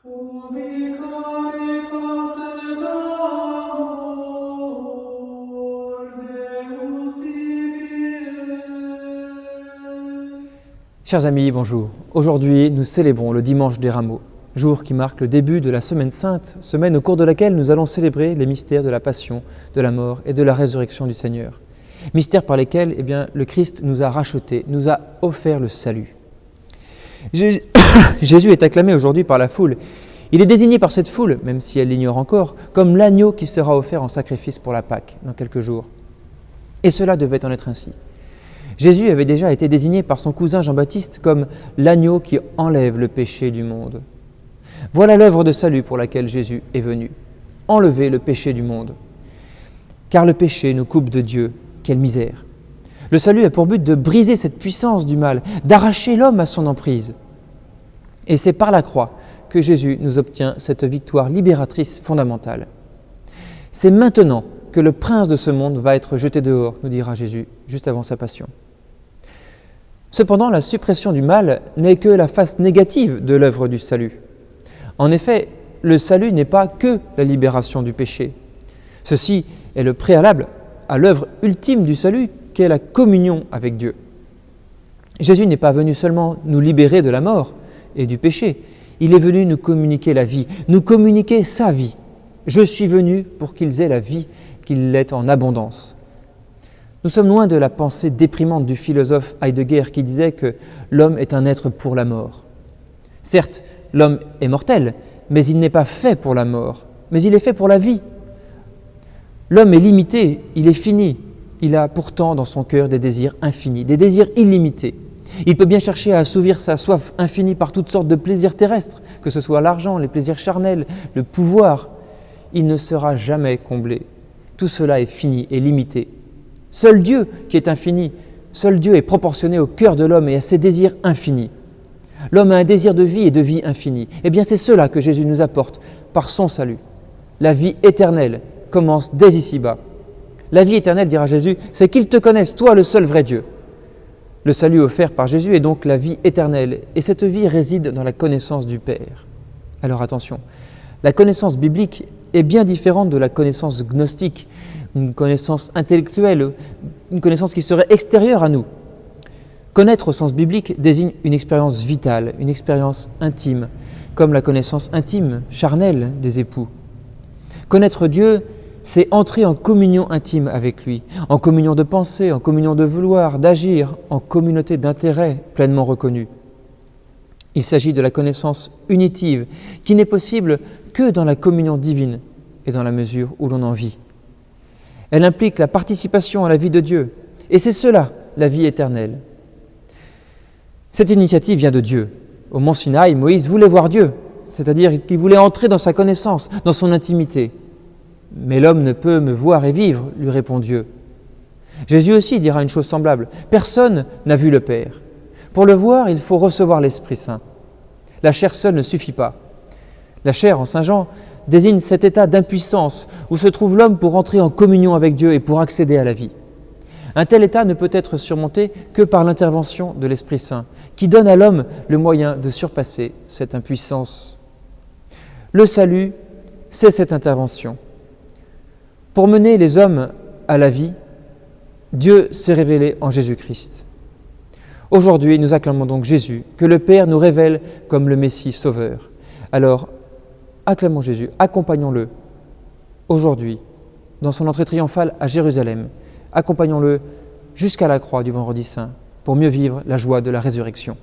Ubi caritas et amor Deus vivies. Chers amis, bonjour. Aujourd'hui, nous célébrons le dimanche des Rameaux, jour qui marque le début de la Semaine Sainte, semaine au cours de laquelle nous allons célébrer les mystères de la Passion, de la mort et de la résurrection du Seigneur. Mystères par lesquels le Christ nous a rachetés, nous a offert le salut. Jésus est acclamé aujourd'hui par la foule. Il est désigné par cette foule, même si elle l'ignore encore, comme l'agneau qui sera offert en sacrifice pour la Pâque dans quelques jours. Et cela devait en être ainsi. Jésus avait déjà été désigné par son cousin Jean-Baptiste comme l'agneau qui enlève le péché du monde. Voilà l'œuvre de salut pour laquelle Jésus est venu, enlever le péché du monde. Car le péché nous coupe de Dieu, quelle misère. Le salut a pour but de briser cette puissance du mal, d'arracher l'homme à son emprise. Et c'est par la croix que Jésus nous obtient cette victoire libératrice fondamentale. C'est maintenant que le prince de ce monde va être jeté dehors, nous dira Jésus, juste avant sa passion. Cependant, la suppression du mal n'est que la face négative de l'œuvre du salut. En effet, le salut n'est pas que la libération du péché. Ceci est le préalable à l'œuvre ultime du salut, qui est la communion avec Dieu. Jésus n'est pas venu seulement nous libérer de la mort et du péché, il est venu nous communiquer la vie, nous communiquer sa vie. Je suis venu pour qu'ils aient la vie, qu'ils l'aient en abondance. Nous sommes loin de la pensée déprimante du philosophe Heidegger qui disait que l'homme est un être pour la mort. Certes, l'homme est mortel, mais il n'est pas fait pour la mort, mais il est fait pour la vie. L'homme est limité, il est fini. Il a pourtant dans son cœur des désirs infinis, des désirs illimités. Il peut bien chercher à assouvir sa soif infinie par toutes sortes de plaisirs terrestres, que ce soit l'argent, les plaisirs charnels, le pouvoir. Il ne sera jamais comblé. Tout cela est fini et limité. Seul Dieu qui est infini, seul Dieu est proportionné au cœur de l'homme et à ses désirs infinis. L'homme a un désir de vie et de vie infinie. Eh bien c'est cela que Jésus nous apporte par son salut. La vie éternelle commence dès ici-bas. La vie éternelle, dira Jésus, c'est qu'ils te connaissent, toi le seul vrai Dieu. Le salut offert par Jésus est donc la vie éternelle, et cette vie réside dans la connaissance du Père. Alors attention, la connaissance biblique est bien différente de la connaissance gnostique, une connaissance intellectuelle, une connaissance qui serait extérieure à nous. Connaître au sens biblique désigne une expérience vitale, une expérience intime, comme la connaissance intime, charnelle des époux. Connaître Dieu, c'est entrer en communion intime avec lui, en communion de pensée, en communion de vouloir, d'agir, en communauté d'intérêts pleinement reconnue. Il s'agit de la connaissance unitive, qui n'est possible que dans la communion divine et dans la mesure où l'on en vit. Elle implique la participation à la vie de Dieu, et c'est cela, la vie éternelle. Cette initiative vient de Dieu. Au mont Sinaï, Moïse voulait voir Dieu, c'est-à-dire qu'il voulait entrer dans sa connaissance, dans son intimité. « Mais l'homme ne peut me voir et vivre », lui répond Dieu. Jésus aussi dira une chose semblable. « Personne n'a vu le Père. Pour le voir, il faut recevoir l'Esprit Saint. La chair seule ne suffit pas. La chair, en Saint Jean, désigne cet état d'impuissance où se trouve l'homme pour entrer en communion avec Dieu et pour accéder à la vie. Un tel état ne peut être surmonté que par l'intervention de l'Esprit Saint, qui donne à l'homme le moyen de surpasser cette impuissance. Le salut, c'est cette intervention. Pour mener les hommes à la vie, Dieu s'est révélé en Jésus-Christ. Aujourd'hui, nous acclamons donc Jésus, que le Père nous révèle comme le Messie sauveur. Alors, acclamons Jésus, accompagnons-le aujourd'hui dans son entrée triomphale à Jérusalem. Accompagnons-le jusqu'à la croix du Vendredi Saint pour mieux vivre la joie de la résurrection.